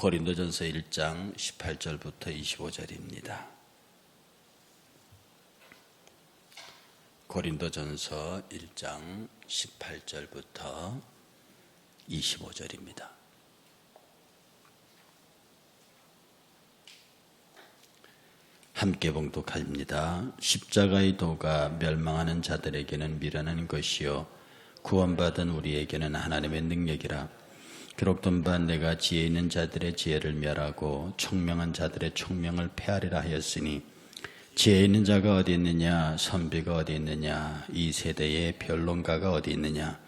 고린도전서 1장 18절부터 25절입니다. 고린도전서 1장 18절부터 25절입니다. 함께 봉독합니다. 십자가의 도가 멸망하는 자들에게는 미련한 것이요 구원받은 우리에게는 하나님의 능력이라. 기록된 바 내가 지혜 있는 자들의 지혜를 멸하고 총명한 자들의 총명을 폐하리라 하였으니 지혜 있는 자가 어디 있느냐, 선비가 어디 있느냐, 이 세대의 변론가가 어디 있느냐.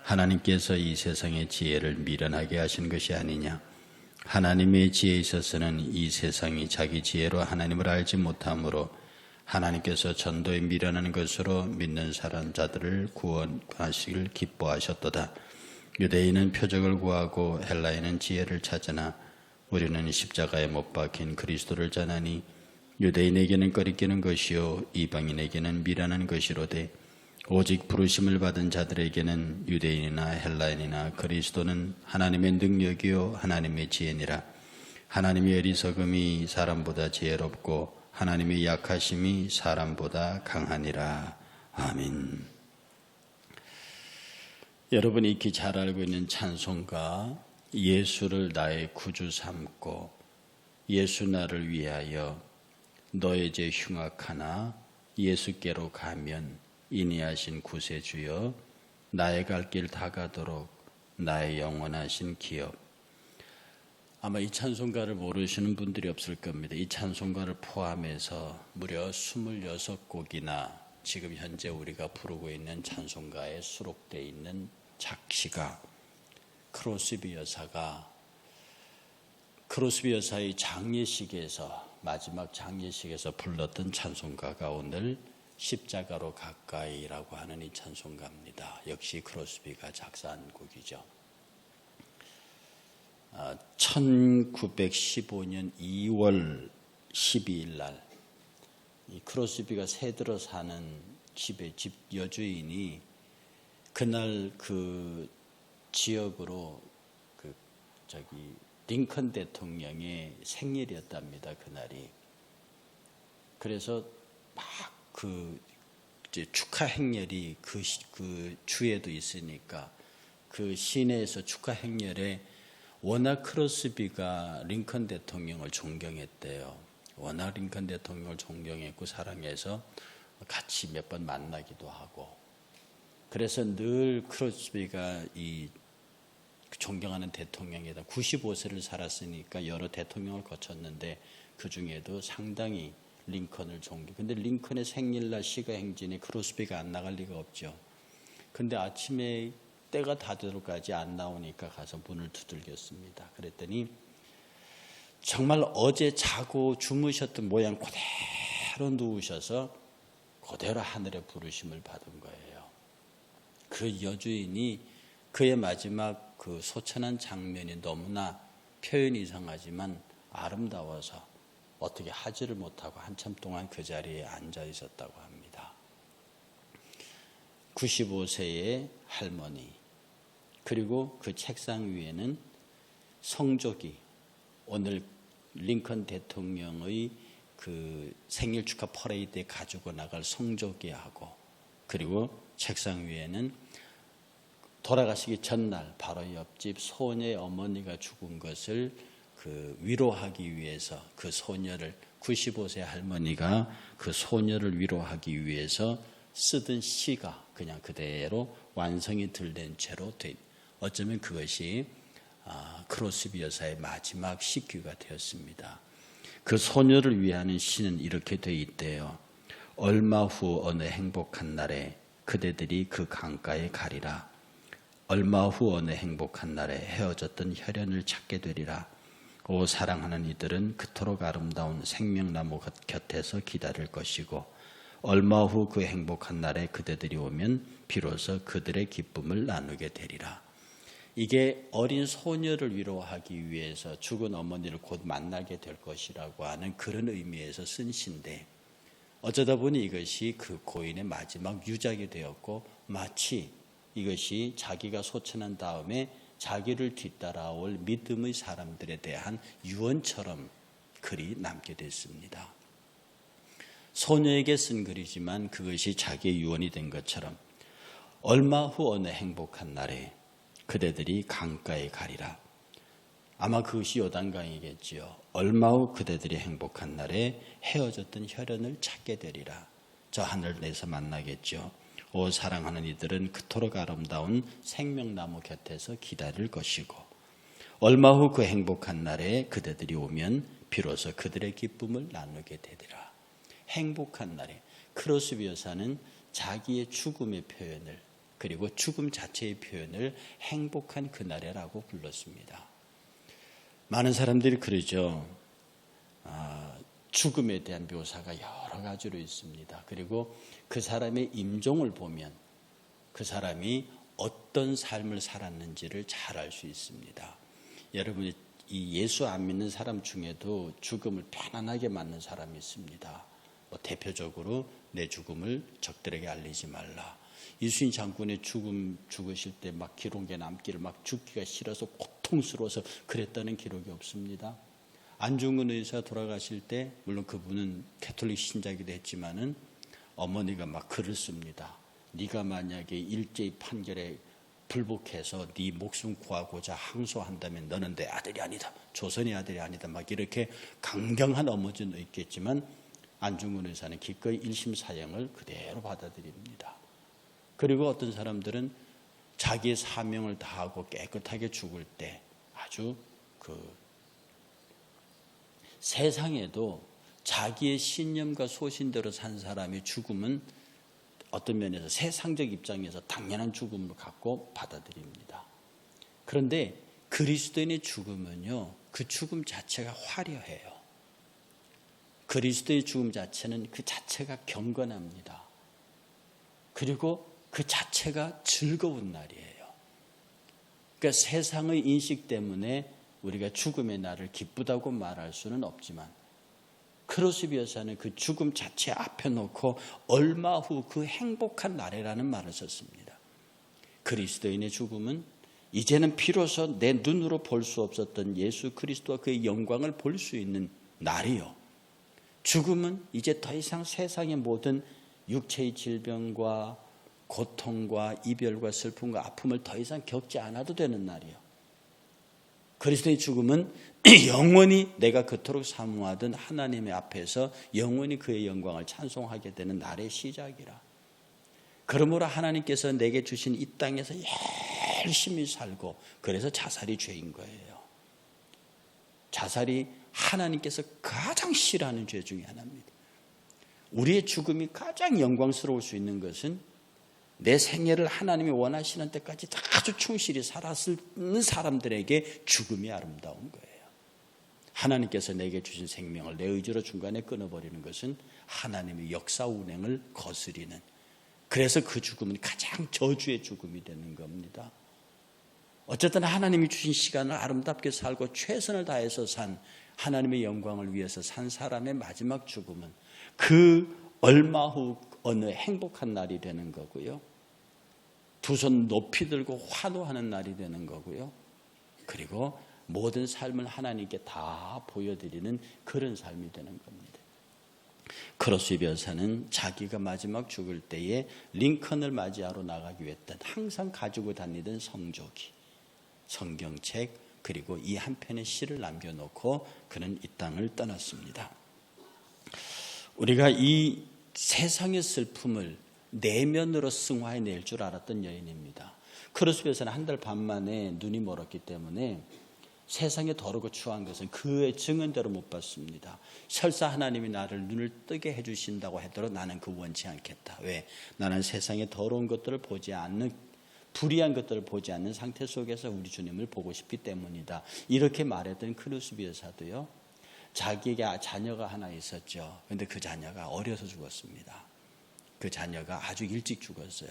하나님께서 이 세상의 지혜를 미련하게 하신 것이 아니냐. 하나님의 지혜에 있어서는 이 세상이 자기 지혜로 하나님을 알지 못하므로 하나님께서 전도에 미련한 것으로 믿는 사람 자들을 구원하시길 기뻐하셨도다. 유대인은 표적을 구하고 헬라인은 지혜를 찾으나 우리는 십자가에 못 박힌 그리스도를 전하니 유대인에게는 꺼리끼는 것이요 이방인에게는 미련한 것이로되 오직 부르심을 받은 자들에게는 유대인이나 헬라인이나 그리스도는 하나님의 능력이요 하나님의 지혜니라. 하나님의 어리석음이 사람보다 지혜롭고 하나님의 약하심이 사람보다 강하니라. 아멘. 여러분이 익히 잘 알고 있는 찬송가, 예수를 나의 구주 삼고 예수 나를 위하여 너의 죄 흉악하나 예수께로 가면 인이하신 구세주여 나의 갈 길 다 가도록 나의 영원하신 기업. 아마 이 찬송가를 모르시는 분들이 없을 겁니다. 이 찬송가를 포함해서 무려 26곡이나 지금 현재 우리가 부르고 있는 찬송가에 수록되어 있는 작시가 크로스비 여사가 크로스비 여사의 장례식에서 마지막 장례식에서 불렀던 찬송가가 오늘 십자가로 가까이라고 하는 이 찬송가입니다. 역시 크로스비가 작사한 곡이죠. 1915년 2월 12일 날 이 크로스비가 새들어 사는 집의 집 여주인이 그날 그 지역으로 링컨 대통령의 생일이었답니다. 그날이. 그래서 막 이제 축하 행렬이 그 주에도 있으니까 그 시내에서 축하 행렬에 워낙 크로스비가 링컨 대통령을 존경했대요. 워낙 링컨 대통령을 존경했고 사랑해서 같이 몇 번 만나기도 하고. 그래서 늘 크로스비가 이 존경하는 대통령에다 95세를 살았으니까 여러 대통령을 거쳤는데 그 중에도 상당히 링컨을 존경. 근데 링컨의 생일날 시가 행진에 크로스비가 안 나갈 리가 없죠. 근데 아침에 때가 다 되도록까지 안 나오니까 가서 문을 두들겼습니다. 그랬더니 정말 어제 자고 주무셨던 모양 그대로 누우셔서 그대로 하늘의 부르심을 받은 거예요. 그 여주인이 그의 마지막 그 소천한 장면이 너무나 표현이 이상하지만 아름다워서 어떻게 하지를 못하고 한참 동안 그 자리에 앉아 있었다고 합니다. 95세의 할머니, 그리고 그 책상 위에는 성조기, 오늘 링컨 대통령의 그 생일 축하 퍼레이드에 가지고 나갈 성조기하고, 그리고 책상 위에는 돌아가시기 전날 바로 옆집 소녀의 어머니가 죽은 것을 위로하기 위해서 그 소녀를 95세 할머니가 그 소녀를 위로하기 위해서 쓰던 시가 그냥 그대로 완성이 덜된 채로 어쩌면 그것이 크로스비 여사의 마지막 시귀가 되었습니다. 그 소녀를 위하는 시는 이렇게 되어 있대요. 얼마 후 어느 행복한 날에 그대들이 그 강가에 가리라. 얼마 후 어느 행복한 날에 헤어졌던 혈연을 찾게 되리라. 오 사랑하는 이들은 그토록 아름다운 생명나무 곁에서 기다릴 것이고 얼마 후 그 행복한 날에 그대들이 오면 비로소 그들의 기쁨을 나누게 되리라. 이게 어린 소녀를 위로하기 위해서 죽은 어머니를 곧 만나게 될 것이라고 하는 그런 의미에서 쓴 시인데, 어쩌다 보니 이것이 그 고인의 마지막 유작이 되었고 마치 이것이 자기가 소천한 다음에 자기를 뒤따라올 믿음의 사람들에 대한 유언처럼 글이 남게 됐습니다. 소녀에게 쓴 글이지만 그것이 자기의 유언이 된 것처럼 얼마 후 어느 행복한 날에 그대들이 강가에 가리라. 아마 그것이 요단강이겠지요. 얼마 후 그대들이 행복한 날에 헤어졌던 혈연을 찾게 되리라. 저 하늘에서 만나겠죠. 오 사랑하는 이들은 그토록 아름다운 생명나무 곁에서 기다릴 것이고 얼마 후 그 행복한 날에 그대들이 오면 비로소 그들의 기쁨을 나누게 되리라. 행복한 날에 크로스비 여사는 자기의 죽음의 표현을 그리고 죽음 자체의 표현을 행복한 그날에라고 불렀습니다. 많은 사람들이 그러죠. 죽음에 대한 묘사가 여러 가지로 있습니다. 그리고 그 사람의 임종을 보면 그 사람이 어떤 삶을 살았는지를 잘 알 수 있습니다. 여러분이 이 예수 안 믿는 사람 중에도 죽음을 편안하게 맞는 사람이 있습니다. 대표적으로 내 죽음을 적들에게 알리지 말라. 이순신 장군의 죽으실 때 막 기록에 남기를 막 죽기가 싫어서 고통스러워서 그랬다는 기록이 없습니다. 안중근 의사 돌아가실 때 물론 그분은 가톨릭 신자이기도 했지만은 어머니가 막 글을 씁니다. 네가 만약에 일제히 판결에 불복해서 네 목숨 구하고자 항소한다면 너는 내 아들이 아니다. 조선의 아들이 아니다. 막 이렇게 강경한 어머니는 있겠지만 안중근 의사는 기꺼이 1심 사형을 그대로 받아들입니다. 그리고 어떤 사람들은 자기의 사명을 다하고 깨끗하게 죽을 때 아주 세상에도 자기의 신념과 소신대로 산 사람의 죽음은 어떤 면에서 세상적 입장에서 당연한 죽음을 갖고 받아들입니다. 그런데 그리스도인의 죽음은요, 그 죽음 자체가 화려해요. 그리스도의 죽음 자체는 그 자체가 경건합니다. 그리고 그 자체가 즐거운 날이에요. 그러니까 세상의 인식 때문에 우리가 죽음의 날을 기쁘다고 말할 수는 없지만 크로스비 여사는 그 죽음 자체 앞에 놓고 얼마 후 그 행복한 날이라는 말을 썼습니다. 그리스도인의 죽음은 이제는 비로소 내 눈으로 볼 수 없었던 예수 그리스도와 그의 영광을 볼 수 있는 날이요. 죽음은 이제 더 이상 세상의 모든 육체의 질병과 고통과 이별과 슬픔과 아픔을 더 이상 겪지 않아도 되는 날이요. 그리스도의 죽음은 영원히 내가 그토록 사모하던 하나님의 앞에서 영원히 그의 영광을 찬송하게 되는 날의 시작이라. 그러므로 하나님께서 내게 주신 이 땅에서 열심히 살고 그래서 자살이 죄인 거예요. 자살이 하나님께서 가장 싫어하는 죄 중에 하나입니다. 우리의 죽음이 가장 영광스러울 수 있는 것은 내 생애를 하나님이 원하시는 때까지 아주 충실히 살았는 사람들에게 죽음이 아름다운 거예요. 하나님께서 내게 주신 생명을 내 의지로 중간에 끊어버리는 것은 하나님의 역사 운행을 거스리는, 그래서 그 죽음은 가장 저주의 죽음이 되는 겁니다. 어쨌든 하나님이 주신 시간을 아름답게 살고 최선을 다해서 산 하나님의 영광을 위해서 산 사람의 마지막 죽음은 그 얼마 후 어느 행복한 날이 되는 거고요. 두 손 높이 들고 환호하는 날이 되는 거고요. 그리고 모든 삶을 하나님께 다 보여드리는 그런 삶이 되는 겁니다. 크로스비 여사는 자기가 마지막 죽을 때에 링컨을 맞이하러 나가기 위해 항상 가지고 다니던 성조기, 성경책, 그리고 이 한 편의 시를 남겨놓고 그는 이 땅을 떠났습니다. 우리가 이 세상의 슬픔을 내면으로 승화해낼 줄 알았던 여인입니다. 크로스비 여사는 한 달 반 만에 눈이 멀었기 때문에 세상에 더럽고 추한 것은 그의 증언대로 못 봤습니다. 설사 하나님이 나를 눈을 뜨게 해주신다고 하더라도 나는 그 원치 않겠다. 왜? 나는 세상에 더러운 것들을 보지 않는, 불의한 것들을 보지 않는 상태 속에서 우리 주님을 보고 싶기 때문이다. 이렇게 말했던 크로스비 여사도요, 자기에게 자녀가 하나 있었죠. 그런데 그 자녀가 어려서 죽었습니다. 그 자녀가 아주 일찍 죽었어요.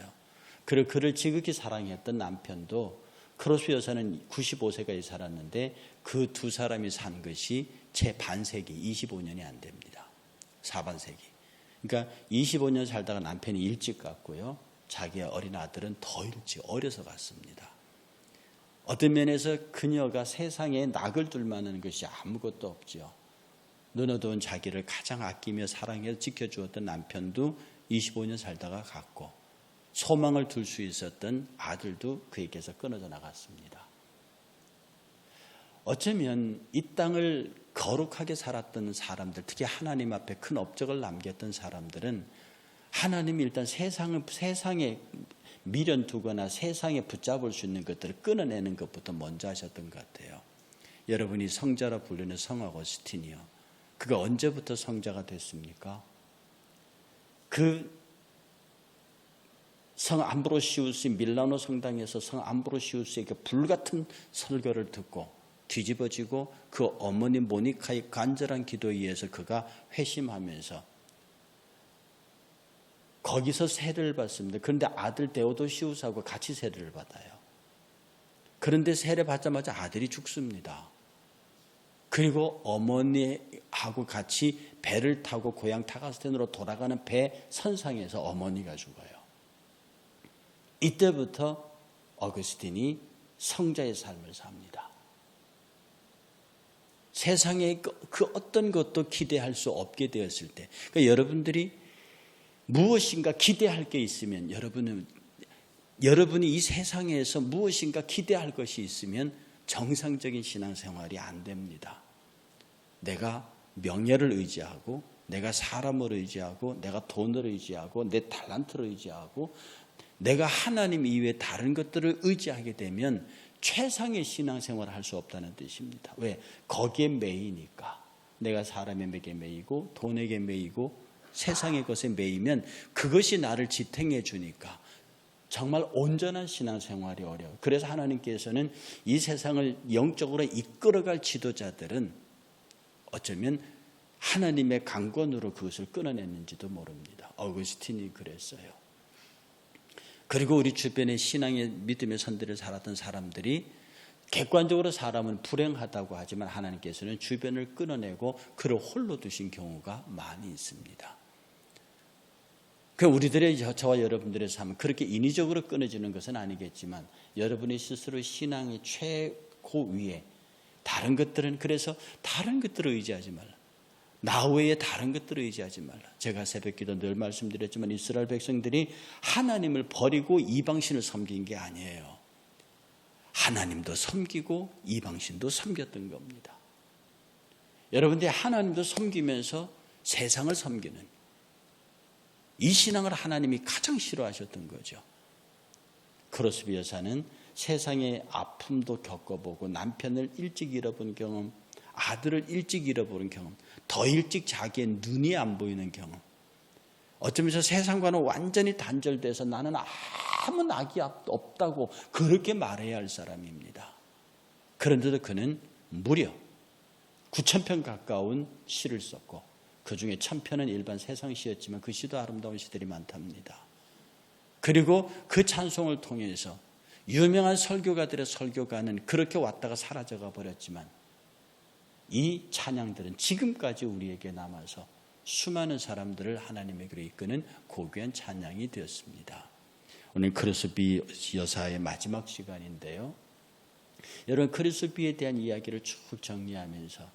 그리고 그를 지극히 사랑했던 남편도, 크로스비 여사는 95세까지 살았는데 그 두 사람이 산 것이 채 반세기, 25년이 안 됩니다. 사반세기. 그러니까 25년 살다가 남편이 일찍 갔고요. 자기의 어린 아들은 더 일찍 어려서 갔습니다. 어떤 면에서 그녀가 세상에 낙을 둘 만한 것이 아무것도 없지요. 눈어두운 자기를 가장 아끼며 사랑해서 지켜주었던 남편도 25년 살다가 갔고, 소망을 둘 수 있었던 아들도 그에게서 끊어져 나갔습니다. 어쩌면 이 땅을 거룩하게 살았던 사람들, 특히 하나님 앞에 큰 업적을 남겼던 사람들은 하나님이 일단 세상에 미련 두거나 세상에 붙잡을 수 있는 것들을 끊어내는 것부터 먼저 하셨던 것 같아요. 여러분이 성자라 부르는 성 어거스틴이요, 그가 언제부터 성자가 됐습니까? 그 성 암브로시우스, 밀라노 성당에서 성 암브로시우스에게 불같은 설교를 듣고 뒤집어지고 그 어머니 모니카의 간절한 기도에 의해서 그가 회심하면서 거기서 세례를 받습니다. 그런데 아들 데오도시우스하고 같이 세례를 받아요. 그런데 세례 받자마자 아들이 죽습니다. 그리고 어머니하고 같이 배를 타고 고향 타가스텐으로 돌아가는 배 선상에서 어머니가 죽어요. 이때부터 어거스틴이 성자의 삶을 삽니다. 세상에 그 어떤 것도 기대할 수 없게 되었을 때, 그러니까 여러분들이 무엇인가 기대할 게 있으면, 여러분이 이 세상에서 무엇인가 기대할 것이 있으면 정상적인 신앙생활이 안 됩니다. 내가 명예를 의지하고, 내가 사람을 의지하고, 내가 돈을 의지하고, 내 탤런트를 의지하고, 내가 하나님 이외에 다른 것들을 의지하게 되면 최상의 신앙생활을 할 수 없다는 뜻입니다. 왜? 거기에 매이니까. 내가 사람에게 매이고 돈에게 매이고 세상의 것에 매이면 그것이 나를 지탱해 주니까 정말 온전한 신앙생활이 어려워요. 그래서 하나님께서는 이 세상을 영적으로 이끌어갈 지도자들은 어쩌면 하나님의 강권으로 그것을 끊어냈는지도 모릅니다. 어거스틴이 그랬어요. 그리고 우리 주변에 신앙의 믿음의 선들을 살았던 사람들이 객관적으로 사람은 불행하다고 하지만 하나님께서는 주변을 끊어내고 그를 홀로 두신 경우가 많이 있습니다. 그 우리들의 저와 여러분들의 삶은 그렇게 인위적으로 끊어지는 것은 아니겠지만 여러분이 스스로 신앙의 최고 위에 다른 것들은, 그래서 다른 것들을 의지하지 말라. 나 외에 다른 것들을 의지하지 말라. 제가 새벽기도 늘 말씀드렸지만 이스라엘 백성들이 하나님을 버리고 이방신을 섬긴 게 아니에요. 하나님도 섬기고 이방신도 섬겼던 겁니다. 여러분들이 하나님도 섬기면서 세상을 섬기는 이 신앙을 하나님이 가장 싫어하셨던 거죠. 크로스비 여사는 세상의 아픔도 겪어보고 남편을 일찍 잃어본 경험, 아들을 일찍 잃어버린 경험, 더 일찍 자기의 눈이 안 보이는 경험, 어쩌면서 세상과는 완전히 단절돼서 나는 아무 낙이 없다고 그렇게 말해야 할 사람입니다. 그런데도 그는 무려 9,000편 가까운 시를 썼고 그 중에 1,000편은 일반 세상 시였지만 그 시도 아름다운 시들이 많답니다. 그리고 그 찬송을 통해서 유명한 설교가들의 설교가는 그렇게 왔다가 사라져가 버렸지만 이 찬양들은 지금까지 우리에게 남아서 수많은 사람들을 하나님에게로 이끄는 고귀한 찬양이 되었습니다. 오늘 크로스비 여사의 마지막 시간인데요. 여러분, 크로스비에 대한 이야기를 쭉 정리하면서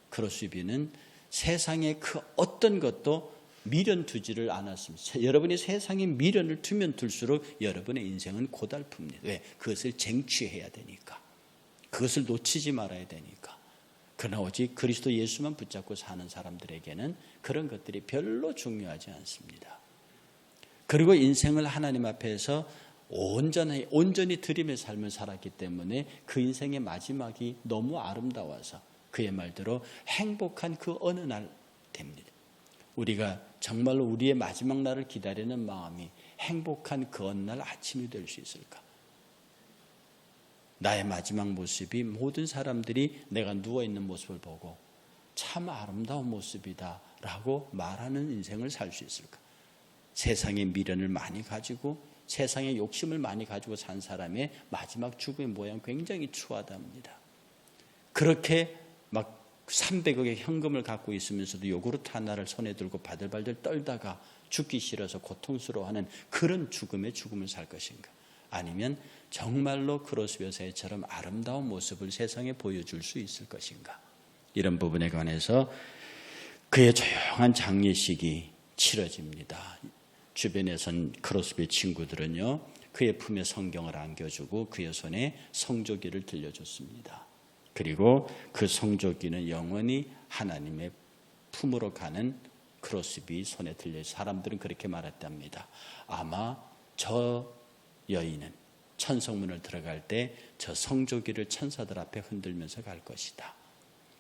크로스비는 세상에 그 어떤 것도 미련 두지를 않았습니다. 여러분이 세상에 미련을 두면 둘수록 여러분의 인생은 고달픕니다. 왜? 그것을 쟁취해야 되니까. 그것을 놓치지 말아야 되니까. 그러나 오직 그리스도 예수만 붙잡고 사는 사람들에게는 그런 것들이 별로 중요하지 않습니다. 그리고 인생을 하나님 앞에서 온전히 드림의 삶을 살았기 때문에 그 인생의 마지막이 너무 아름다워서 그의 말대로 행복한 그 어느 날 됩니다. 우리가 정말로 우리의 마지막 날을 기다리는 마음이 행복한 그 어느 날 아침이 될 수 있을까? 나의 마지막 모습이 모든 사람들이 내가 누워있는 모습을 보고 참 아름다운 모습이다 라고 말하는 인생을 살 수 있을까? 세상의 미련을 많이 가지고 세상의 욕심을 많이 가지고 산 사람의 마지막 죽음의 모양 굉장히 추하답니다. 그렇게 막 300억의 현금을 갖고 있으면서도 요구르트 하나를 손에 들고 바들바들 떨다가 죽기 싫어서 고통스러워하는 그런 죽음을 살 것인가? 아니면 정말로 크로스비 여사처럼 아름다운 모습을 세상에 보여줄 수 있을 것인가? 이런 부분에 관해서 그의 조용한 장례식이 치러집니다. 주변에선 크로스비 친구들은요, 그의 품에 성경을 안겨주고 그의 손에 성조기를 들려줬습니다. 그리고 그 성조기는 영원히 하나님의 품으로 가는 크로스비 손에 들려, 사람들은 그렇게 말했답니다. 아마 저 여인은 천성문을 들어갈 때 저 성조기를 천사들 앞에 흔들면서 갈 것이다.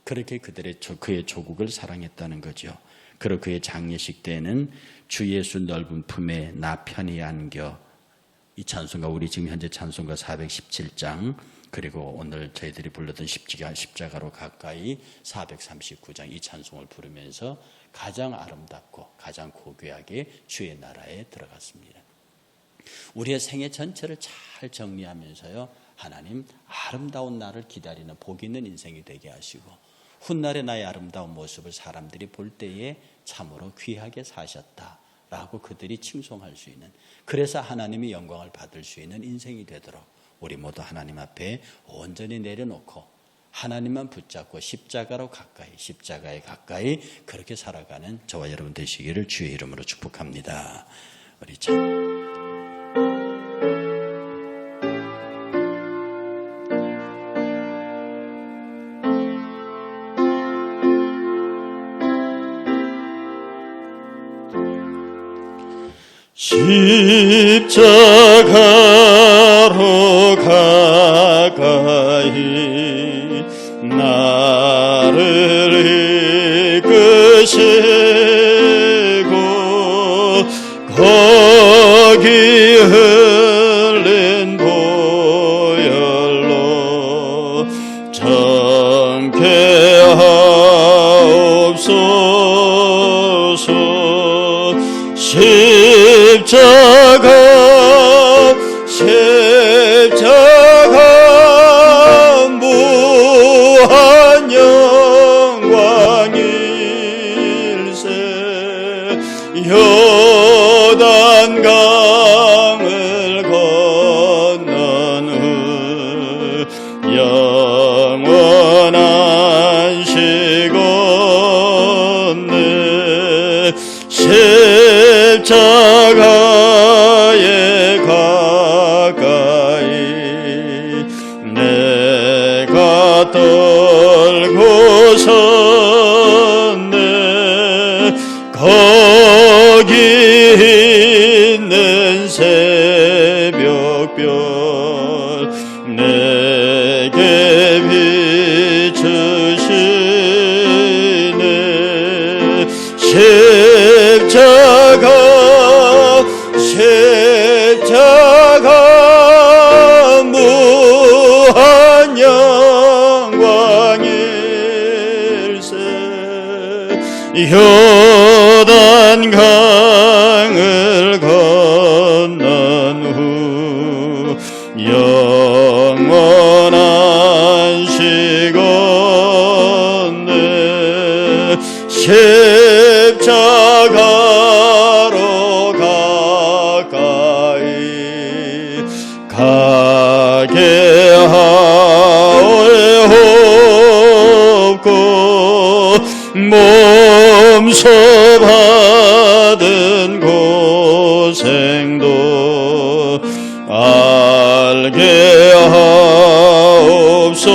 그렇게 그의 조국을 사랑했다는 거죠. 그리고 그의 장례식 때는 주 예수 넓은 품에 나 편히 안겨, 이 찬송가, 우리 지금 현재 찬송가 417장, 그리고 오늘 저희들이 불렀던 십자가로 가까이 439장, 이 찬송을 부르면서 가장 아름답고 가장 고귀하게 주의 나라에 들어갔습니다. 우리의 생애 전체를 잘 정리하면서요, 하나님 아름다운 날을 기다리는 복 있는 인생이 되게 하시고, 훗날의 나의 아름다운 모습을 사람들이 볼 때에 참으로 귀하게 사셨다라고 그들이 칭송할 수 있는, 그래서 하나님이 영광을 받을 수 있는 인생이 되도록 우리 모두 하나님 앞에 온전히 내려놓고 하나님만 붙잡고 십자가로 가까이, 십자가에 가까이 그렇게 살아가는 저와 여러분 되시기를 주의 이름으로 축복합니다. 우리 십자가로 가까이 나를 이끄시고 거기 흘린 보혈로 정케 하옵소서. 십자가 무한 영광일세. 요단강을 건넌 후 영원한 시건네 십자가에 가까이 내가 떨고 섰네. 거기 있는 새벽별 내게 비추시네. 십자가 무한 영광일세. 요단강을 건넌 후 영원한 시건네 십자가로 가까이 가게 하옵고 몸소 받은 고생도 알게 하옵소서.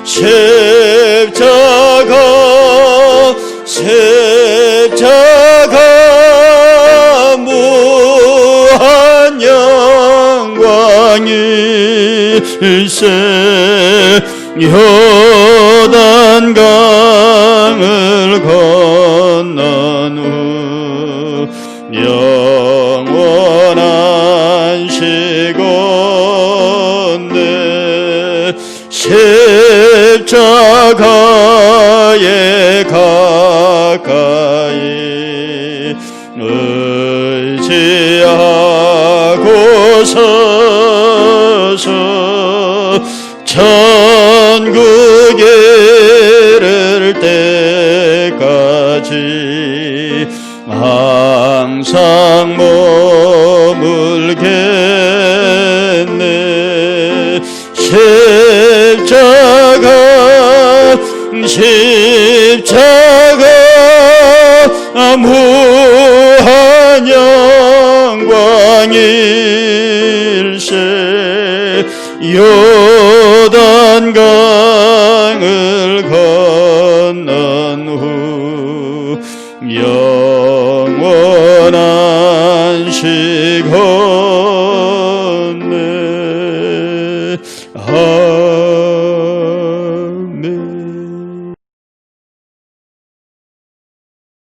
십자가 무한 영광일세. 요단강을 건넌 후 영원한 시건네 십자가에 가까이 의지하고 서서 천국에 이를 때까지 항상 십자가 무한 영광일세 요단강을